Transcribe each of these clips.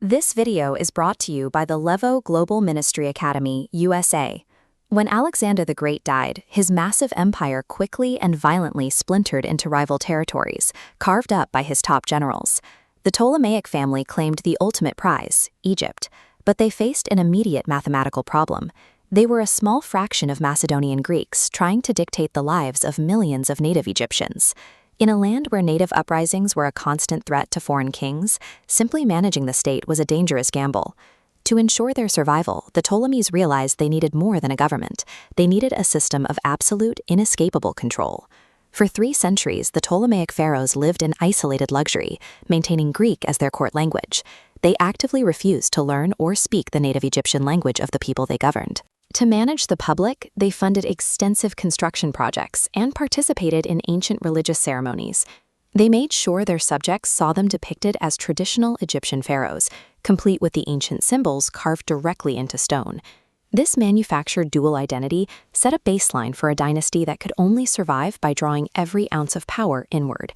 This video is brought to you by the Levo Global Ministry Academy, USA. When Alexander the Great died, his massive empire quickly and violently splintered into rival territories, carved up by his top generals. The Ptolemaic family claimed the ultimate prize, Egypt, but they faced an immediate mathematical problem. They were a small fraction of Macedonian Greeks trying to dictate the lives of millions of native Egyptians. In a land where native uprisings were a constant threat to foreign kings, simply managing the state was a dangerous gamble. To ensure their survival, the Ptolemies realized they needed more than a government. They needed a system of absolute, inescapable control. For 3 centuries, the Ptolemaic pharaohs lived in isolated luxury, maintaining Greek as their court language. They actively refused to learn or speak the native Egyptian language of the people they governed. To manage the public, they funded extensive construction projects and participated in ancient religious ceremonies. They made sure their subjects saw them depicted as traditional Egyptian pharaohs, complete with the ancient symbols carved directly into stone. This manufactured dual identity set a baseline for a dynasty that could only survive by drawing every ounce of power inward.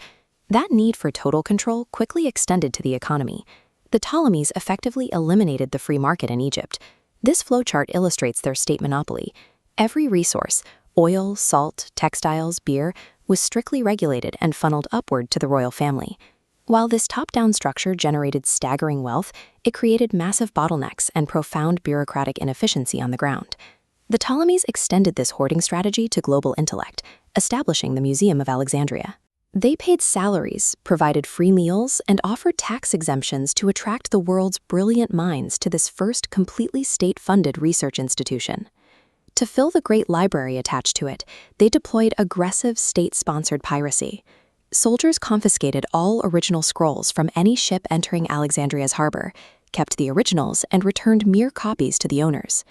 That need for total control quickly extended to the economy. The Ptolemies effectively eliminated the free market in Egypt. This flowchart illustrates their state monopoly. Every resource, oil, salt, textiles, beer, was strictly regulated and funneled upward to the royal family. While this top-down structure generated staggering wealth, it created massive bottlenecks and profound bureaucratic inefficiency on the ground. The Ptolemies extended this hoarding strategy to global intellect, establishing the Museum of Alexandria. They paid salaries, provided free meals, and offered tax exemptions to attract the world's brilliant minds to this first completely state-funded research institution. To fill the great library attached to it, they deployed aggressive state-sponsored piracy. Soldiers confiscated all original scrolls from any ship entering Alexandria's harbor, kept the originals, and returned mere copies to the owners.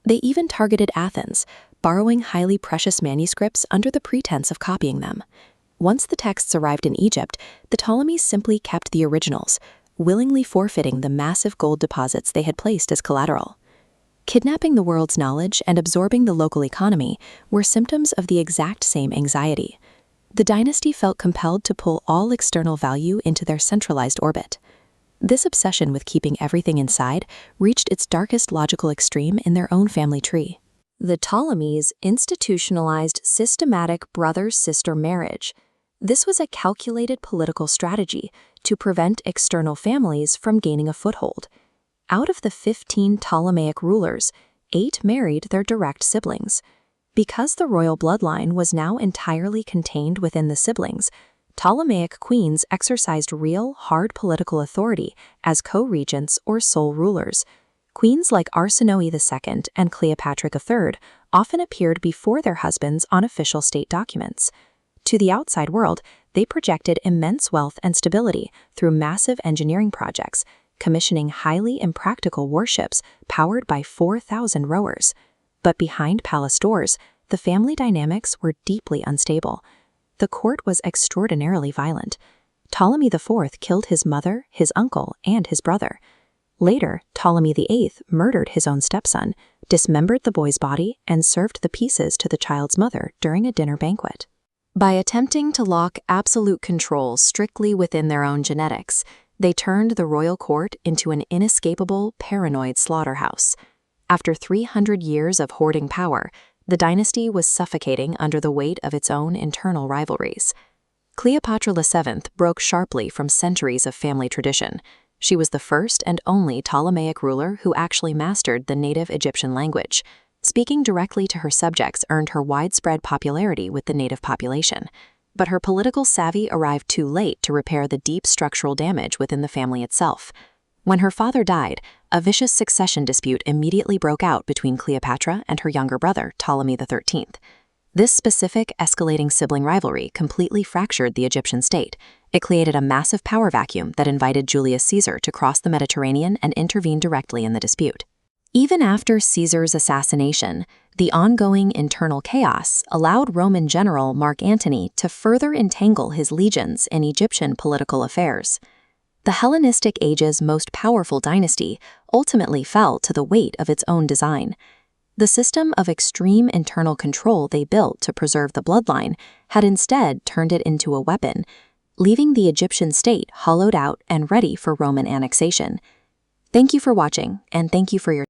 They even targeted Athens, borrowing highly precious manuscripts under the pretense of copying them. Once the texts arrived in Egypt, the Ptolemies simply kept the originals, willingly forfeiting the massive gold deposits they had placed as collateral. Kidnapping the world's knowledge and absorbing the local economy were symptoms of the exact same anxiety. The dynasty felt compelled to pull all external value into their centralized orbit. This obsession with keeping everything inside reached its darkest logical extreme in their own family tree. The Ptolemies institutionalized systematic brother-sister marriage. This was a calculated political strategy to prevent external families from gaining a foothold. Out of the 15 Ptolemaic rulers, 8 married their direct siblings. Because the royal bloodline was now entirely contained within the siblings, Ptolemaic queens exercised real, hard political authority as co-regents or sole rulers. Queens like Arsinoe II and Cleopatra III often appeared before their husbands on official state documents. To the outside world, they projected immense wealth and stability through massive engineering projects, commissioning highly impractical warships powered by 4,000 rowers. But behind palace doors, the family dynamics were deeply unstable. The court was extraordinarily violent. Ptolemy IV killed his mother, his uncle, and his brother. Later, Ptolemy VIII murdered his own stepson, dismembered the boy's body, and served the pieces to the child's mother during a dinner banquet. By attempting to lock absolute control strictly within their own genetics, they turned the royal court into an inescapable, paranoid slaughterhouse. After 300 years of hoarding power, the dynasty was suffocating under the weight of its own internal rivalries. Cleopatra VII broke sharply from centuries of family tradition. She was the first and only Ptolemaic ruler who actually mastered the native Egyptian language. Speaking directly to her subjects earned her widespread popularity with the native population. But her political savvy arrived too late to repair the deep structural damage within the family itself. When her father died, a vicious succession dispute immediately broke out between Cleopatra and her younger brother, Ptolemy XIII. This specific, escalating sibling rivalry completely fractured the Egyptian state. It created a massive power vacuum that invited Julius Caesar to cross the Mediterranean and intervene directly in the dispute. Even after Caesar's assassination, the ongoing internal chaos allowed Roman general Mark Antony to further entangle his legions in Egyptian political affairs. The Hellenistic age's most powerful dynasty ultimately fell to the weight of its own design. The system of extreme internal control they built to preserve the bloodline had instead turned it into a weapon, leaving the Egyptian state hollowed out and ready for Roman annexation. Thank you for watching, and thank you for your